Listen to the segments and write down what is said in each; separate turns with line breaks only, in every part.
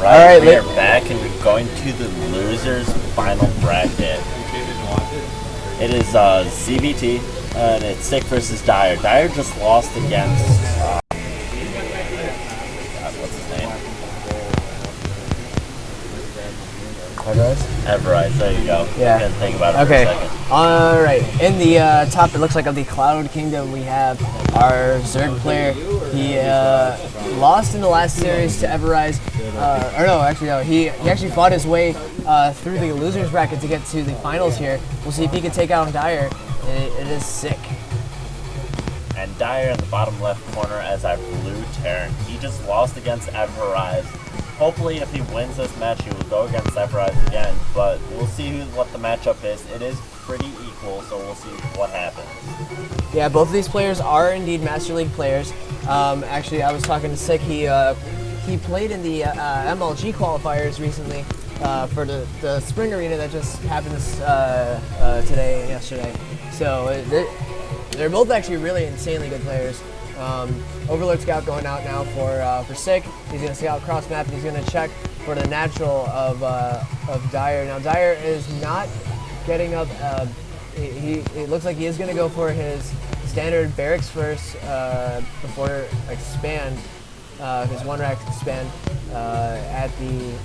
Alright, we are back and we're going to the losers final bracket. It is ZVT and it's Sick versus Diar. Diar just lost against what's his name? Everrise, there you go.
Yeah.
Didn't think about it
okay.
for a second.
Alright, in the top, it looks like, of the Cloud Kingdom, we have our Zerg player. He lost in the last series to Everrise. He actually fought his way through the losers bracket to get to the finals here. We'll see if he can take out Diar. It is Sick.
And Diar in the bottom left corner as our blue Terran. He just lost against Everrise. Hopefully, if he wins this match, he will go against Starcraft again, but we'll see what the matchup is. It is pretty equal, so we'll see what happens.
Yeah, both of these players are indeed Master League players. Actually, I was talking to Sick. He played in the MLG qualifiers recently for the Spring Arena that just happened today and yesterday. So they're both actually really insanely good players. Overlord Scout going out now for Sick. He's going to scout cross map and he's going to check for the natural of Diar. Now Diar is not getting up. It looks like he is going to go for his standard barracks first before expand, his one rack expand at the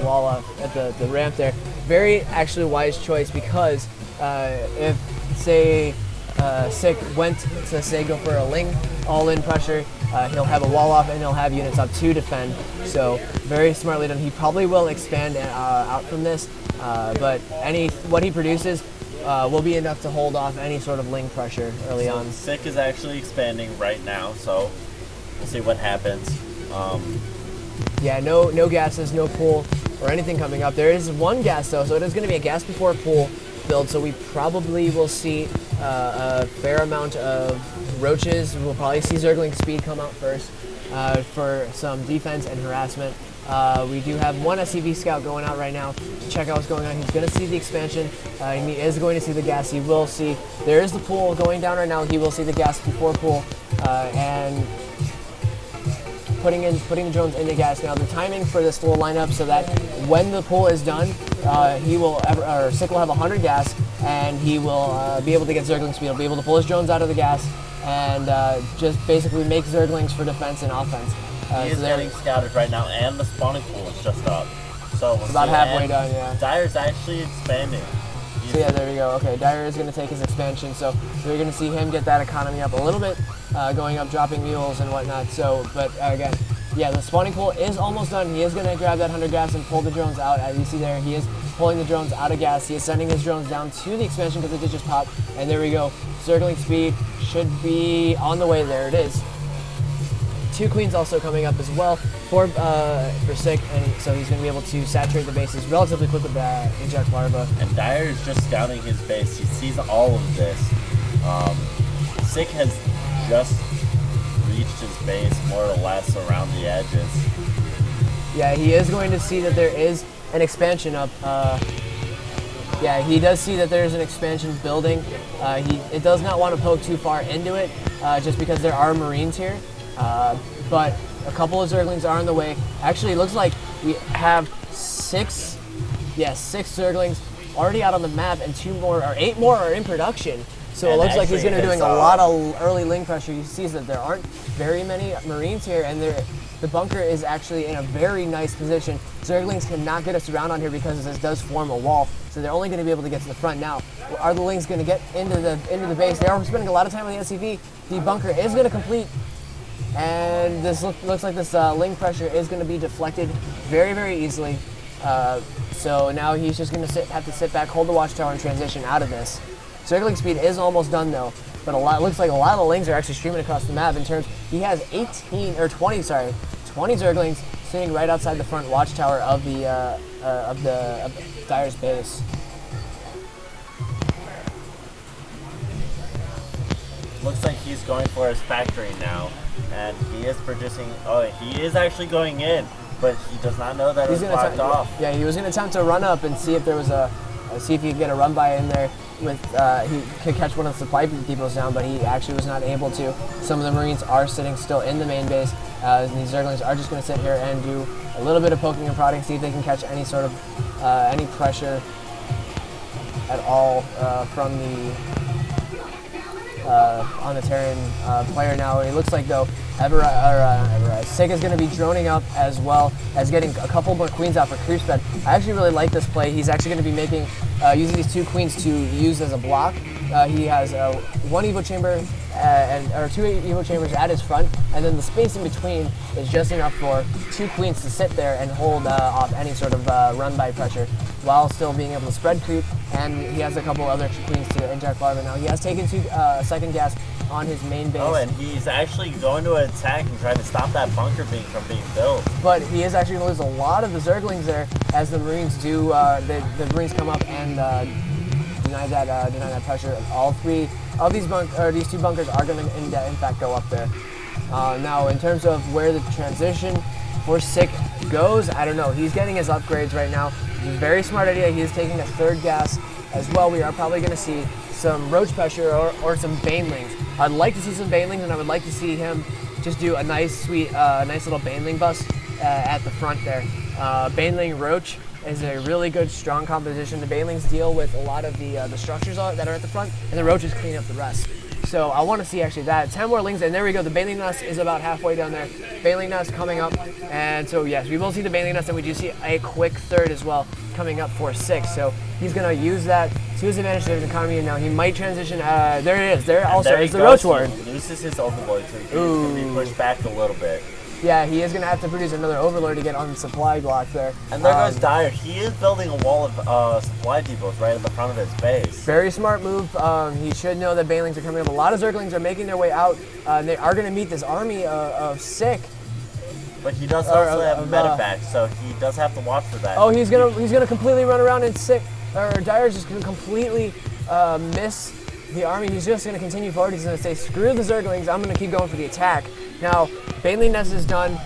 wall at the ramp there. Very actually wise choice because if say Sick went to say go for a Ling all-in pressure, he'll have a wall off and he'll have units up to defend. So very smartly done. He probably will expand out from this, but what he produces will be enough to hold off any sort of Ling pressure early on.
Sick is actually expanding right now, so we'll see what happens.
Yeah, no gases, no pool or anything coming up. There is one gas though, so it is going to be a gas before pool build, so we probably will see a fair amount of roaches. We'll probably see Zergling speed come out first for some defense and harassment. We do have one SCV scout going out right now to check out what's going on. He's going to see the expansion. He is going to see the gas. He will see, there is the pool going down right now. He will see the gas before pool and putting the drones into gas. Now the timing for this will line up so that when the pool is done, Sick will have 100 gas and he will be able to get Zergling speed. He'll be able to pull his drones out of the gas and just basically make Zerglings for defense and offense.
He is getting scouted right now, and the spawning pool is just up. So we'll
about halfway done, yeah.
Diar's actually expanding.
So yeah, there we go. Okay, Diar is going to take his expansion, so we're going to see him get that economy up a little bit, going up, dropping mules and whatnot. So, but again, yeah, the spawning pool is almost done. He is going to grab that 100 gas and pull the drones out. As you see there, he is pulling the drones out of gas. He is sending his drones down to the expansion because it did just pop. And there we go. Circling speed should be on the way. There it is. 2 queens also coming up as well for Sick, and so he's going to be able to saturate the bases relatively quick with that Ajax larva.
And Diar is just scouting his base. He sees all of this. Sick has just reached his base more or less around the edges.
Yeah, he is going to see that there is an expansion up. Yeah, he does see that there's an expansion building. It does not want to poke too far into it just because there are Marines here. But a couple of Zerglings are on the way. Actually, it looks like we have 6 Zerglings already out on the map, and 8 more are in production. So it looks like he's going to be doing a lot of early Ling pressure. You see that there aren't very many Marines here, and the bunker is actually in a very nice position. Zerglings cannot get us around on here because this does form a wall, so they're only going to be able to get to the front. Now, are the Lings going to get into the base? They are spending a lot of time on the SCV. The bunker is going to complete. And this looks like this Ling pressure is going to be deflected very, very easily. So now he's just going to have to sit back, hold the watchtower, and transition out of this. Circling speed is almost done though, but looks like a lot of the Lings are actually streaming across the map. In terms, he has 20 Zerglings sitting right outside the front watchtower of Diar's base.
Looks like he's going for his factory now, and he is producing. Oh, he is actually going in, but he does not know that it's blocked off.
Yeah, he was going to attempt to run up and see if there was a see if he could get a run by in there. With he could catch one of the supply depots down, but he actually was not able to. Some of the Marines are sitting still in the main base, and these Zerglings are just going to sit here and do a little bit of poking and prodding, see if they can catch any sort of any pressure at all from the on the Terran player now. It looks like though SiC is going to be droning up as well as getting a couple more queens out for creep sped. I actually really like this play. He's actually going to be making using these 2 queens to use as a block. He has 1 Evo chamber or 2 Evo chambers at his front, and then the space in between is just enough for 2 queens to sit there and hold off any sort of run by pressure, while still being able to spread creep. And he has a couple other queens to inject larva. Now he has taken 2 second gas on his main base.
Oh, and he's actually going to attack and trying to stop that bunker from being built.
But he is actually going to lose a lot of the Zerglings there as the Marines do. The Marines come up and deny that pressure. All 3 of these these 2 bunkers are going to in fact go up there. Now, in terms of where the transition for SiC goes, I don't know. He's getting his upgrades right now. It's a very smart idea. He is taking a 3rd gas as well. We are probably going to see some roach pressure or some banelings. I'd like to see some banelings, and I would like to see him just do a nice, sweet, nice little baneling bust at the front there. Baneling roach is a really good, strong composition. The banelings deal with a lot of the structures that are at the front, and the roaches clean up the rest. So I want to see actually that. 10 more lings, and there we go. The baneling nest is about halfway down there. Baneling nest coming up, and so yes, we will see the baneling nest, and we do see a quick 3rd as well coming up for 6. So he's going to use that to his advantage of his economy, and now he might transition. There it is. There also
there
is the
goes.
roach ward.
He loses his overlord, so he's going to be pushed back a little bit.
Yeah, he is going to have to produce another overlord to get on the supply block there.
And there goes Diar. He is building a wall of supply depots right in the front of his base.
Very smart move. He should know that banelings are coming up. A lot of Zerglings are making their way out. They are going to meet this army of SiC.
But he does also have a medevac, so he does have to watch for that.
Oh, he's gonna completely run around and SiC. Or Diar's just gonna completely miss the army. He's just gonna continue forward. He's gonna say, screw the Zerglings. I'm gonna keep going for the attack. Now, Baneling Nest is done.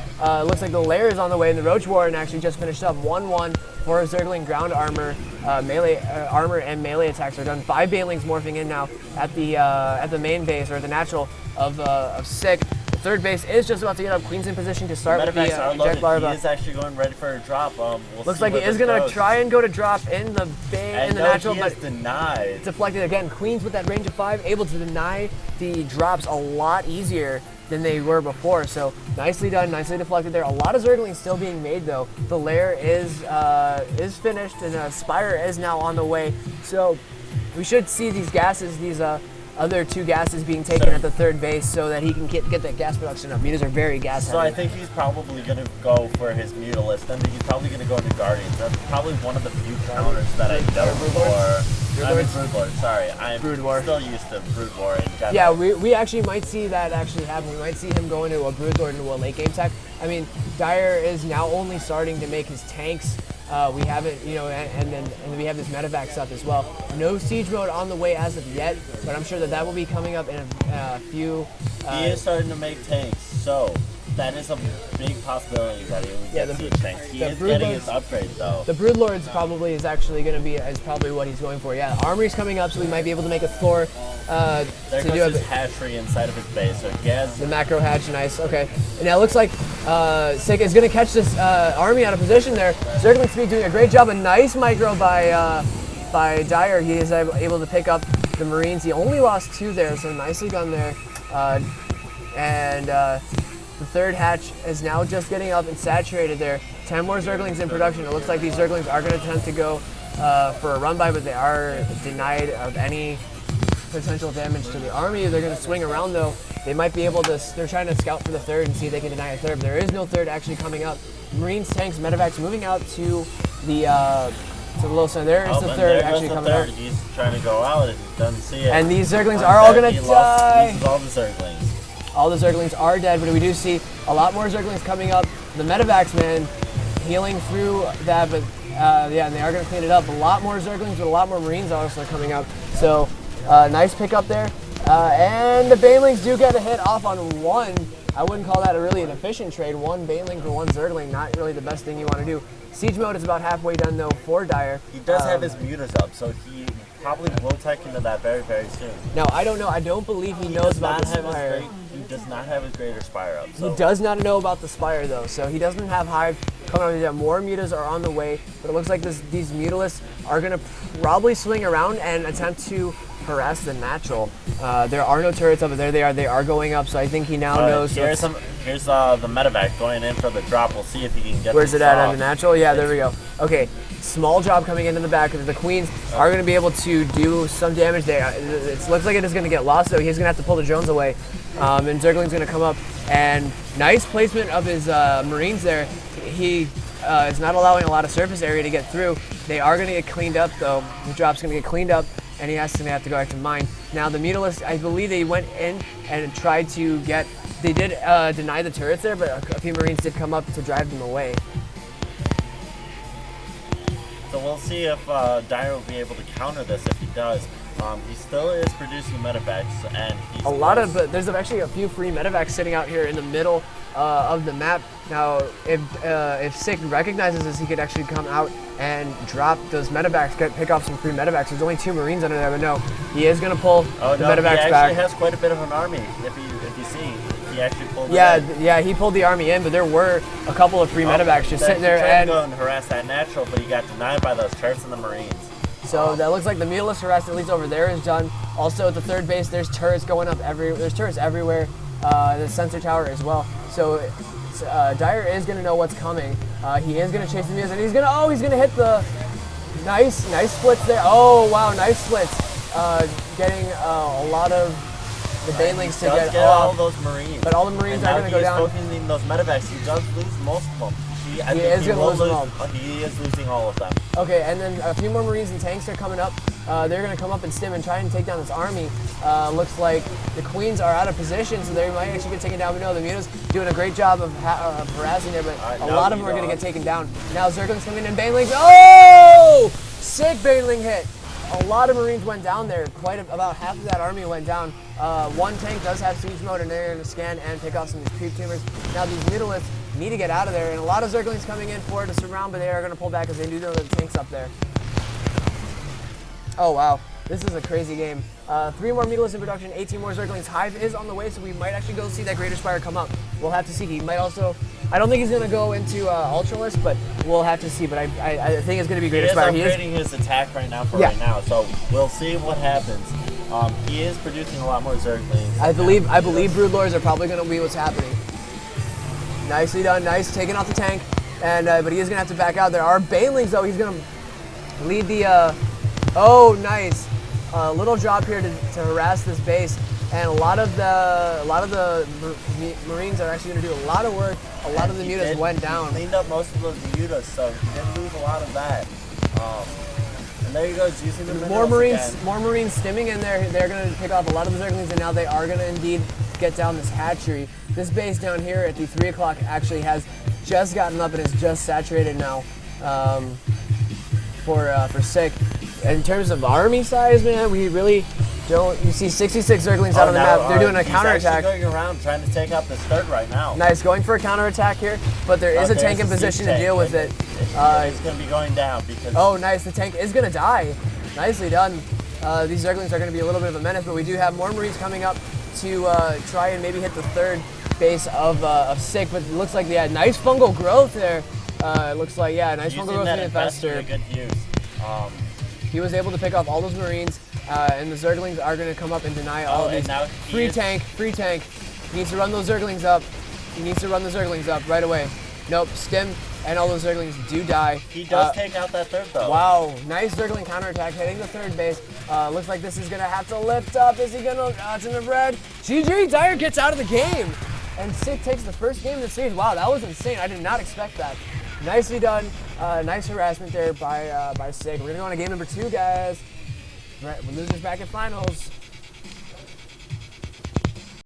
Looks like the lair is on the way, and the Roach Warren actually just finished up 1-1 for Zergling ground armor, melee armor and melee attacks are done. 5 Banelings morphing in now at the main base or the natural of SiC. The 3rd base is just about to get up. Queen's in position to start with the inject larva.
He is actually going ready for a drop.
Looks like he is going to try and go to drop in the natural,
he
but
is denied.
Deflected again. Queens with that range of 5, able to deny the drops a lot easier than they were before. So nicely done, nicely deflected there. A lot of Zerglings still being made though. The lair is finished, and Spire is now on the way. So we should see these gases, these other 2 gases being taken at the 3rd base so that he can get that gas production up. Mutas are very gas heavy.
So I think he's probably going to go for his Mutalist, and he's probably going to go into Guardians. That's probably one of the few counters that I know for. I'm Broodlord, sorry. I'm still used to Brood War in general.
Yeah, we actually might see that actually happen. We might see him go into a Broodlord into a late game tech. I mean, Diar is now only starting to make his tanks. We haven't, and we have this medevac stuff as well. No siege mode on the way as of yet, but I'm sure that will be coming up in a few.
He is starting to make tanks, so that is a big possibility that he will get siege tanks. He is getting his upgrades though.
The Broodlords probably is actually going to be probably what he's going for. Yeah, armory's coming up, so we might be able to make a Thor.
There goes his hatchery inside of his base. So he has
the macro hatch, nice. Okay, and now it looks like SiC is going to catch this army out of position there. Zergling Speed doing a great job. A nice micro by Diar. He is able to pick up the Marines. He only lost 2 there, so nicely done there. The 3rd hatch is now just getting up and saturated there. 10 more Zerglings in production. It looks like these Zerglings are going to attempt to go for a run by, but they are denied of any potential damage to the army. They're going to swing around though. They might be able to, they're trying to scout for the 3rd and see if they can deny a 3rd, but there is no 3rd actually coming up. Marines, tanks, medevacs moving out to the little center. There is the 3rd actually coming out.
He's trying to go out and doesn't see it.
And these Zerglings are all going to die.
Loses all the Zerglings.
All the Zerglings are dead, but we do see a lot more Zerglings coming up. The medevacs, man, healing through that, but yeah, and they are going to clean it up. A lot more Zerglings, but a lot more Marines also coming up. So nice pick up there. And the Banelings do get a hit off on 1 I wouldn't call that really an efficient trade. One Baneling for one Zergling, not really the best thing you want to do. Siege mode is about halfway done though for Diar.
He does have his mutas up, so he probably will tech into that very, very soon.
Now, I don't know. I don't believe he knows about the Spire.
He does not have his Greater Spire up. So.
He does not know about the Spire, though, so he doesn't have Hive coming out. More mutas are on the way, but it looks like these Mutalisks are going to probably swing around and attempt to harass the natural. There are no turrets up, but there they are. They are going up, so I think he now knows.
Here's the medevac going in for the drop. We'll see if he can get.
Where's it at? On the natural? Yeah, there we go. Okay, small job coming into the back. The Queens are going to be able to do some damage there. It looks like it is going to get lost, though. He's going to have to pull the drones away. And Zergling's going to come up, and nice placement of his Marines there. He is not allowing a lot of surface area to get through. They are going to get cleaned up, though. The drop's going to get cleaned up, and he has to go back to mine. Now, the Mutalisks, I believe they went in and tried to get... They did deny the turrets there, but a few Marines did come up to drive them away.
So we'll see if Diar will be able to counter this. If he does, he still is producing medevacs, and he's
there's actually a few free medevacs sitting out here in the middle of the map. Now, if Sick recognizes this, he could actually come out and drop those medevacs, pick off some free medevacs. There's only 2 Marines under there, but no, he is going to pull the medevacs back.
He actually has quite a bit of an army. If you see, he actually pulled.
Yeah, he pulled the army in, but there were a couple of free medevacs just sitting there.
He tried to go and harass that natural, but he got denied by those turrets and the Marines.
So that looks like the Mutalisks harass, at least over there, is done. Also at the third base, there's turrets going up there's turrets everywhere. The sensor tower as well. So Diar is going to know what's coming. He is going to chase the Mutas, and he's going to hit the nice splits there. Oh wow, nice splits. Getting a lot of the Banelings to get off.
All those Marines.
But all the Marines are going to go down.
He's focusing those medevacs. He does lose most of them. He is losing all of them.
Okay, and then a few more Marines and tanks are coming up. They're going to come up and stim and try and take down this army. Looks like the Queens are out of position, so they might actually get taken down. We know the Mutas doing a great job of harassing there, but a lot of them are going to get taken down. Now Zergling's coming in, Banelings. Oh! Sick Baneling hit. A lot of Marines went down there. About half of that army went down. One tank does have siege mode, and they're going to scan and pick off some of these creep tumors. Now these Mutalisks need to get out of there, and a lot of Zerglings coming in for it to surround, but they are going to pull back because they do know that the tank's up there. Oh wow, this is a crazy game. 3 more Mutalisks in production, 18 more Zerglings. Hive is on the way, so we might actually go see that Greater Spire come up. We'll have to see. He might also, I don't think he's going to go into Ultralist, but we'll have to see. But I think it's going to be Greater Spire.
He is upgrading his attack right now right now, so we'll see what happens. He is producing a lot more Zerglings.
I believe Broodlords are probably going to be what's happening. Nicely done, nice, taking off the tank, and but he is gonna have to back out. There are Banelings though. He's gonna lead the. Oh, nice, little drop here to harass this base, and a lot of the Marines are actually gonna do a lot of work. A lot of the Mutas went down.
Cleaned up most of those Mutas, so he didn't lose a lot of that. And there he goes, using the
more Marines stimming in there. They're gonna pick off a lot of the Zerglings, and now they are gonna indeed get down this hatchery. This base down here at the 3 o'clock actually has just gotten up and is just saturated now for Sick. In terms of army size, man, we really don't. You see 66 Zerglings out on the map. They're doing a counterattack.
He's going around trying to take out this third right now.
Nice, going for a counterattack here, but there is a tank in position to deal with it.
It's going to be going down because.
Oh, nice. The tank is going to die. Nicely done. These Zerglings are going to be a little bit of a menace, but we do have more Marines coming up to try and maybe hit the third base of Sick, but it looks like they had nice fungal growth there. It looks like, yeah, nice fungal growth in the infestor.
Good use.
He was able to pick off all those Marines, and the Zerglings are going to come up and deny all of these. Free tank. He needs to run those Zerglings up. He needs to run the Zerglings up right away. Nope, stim, and all those Zerglings do die.
He does take out that third, though.
Wow, nice Zergling counterattack, hitting the third base. Looks like this is going to have to lift up. Is he going to? It's in the red. GG, Diar gets out of the game. And Sick takes the first game of the series. Wow, that was insane. I did not expect that. Nicely done. Nice harassment there by Sick. We're going to go on to game number 2, guys. Right, we're losers back at finals.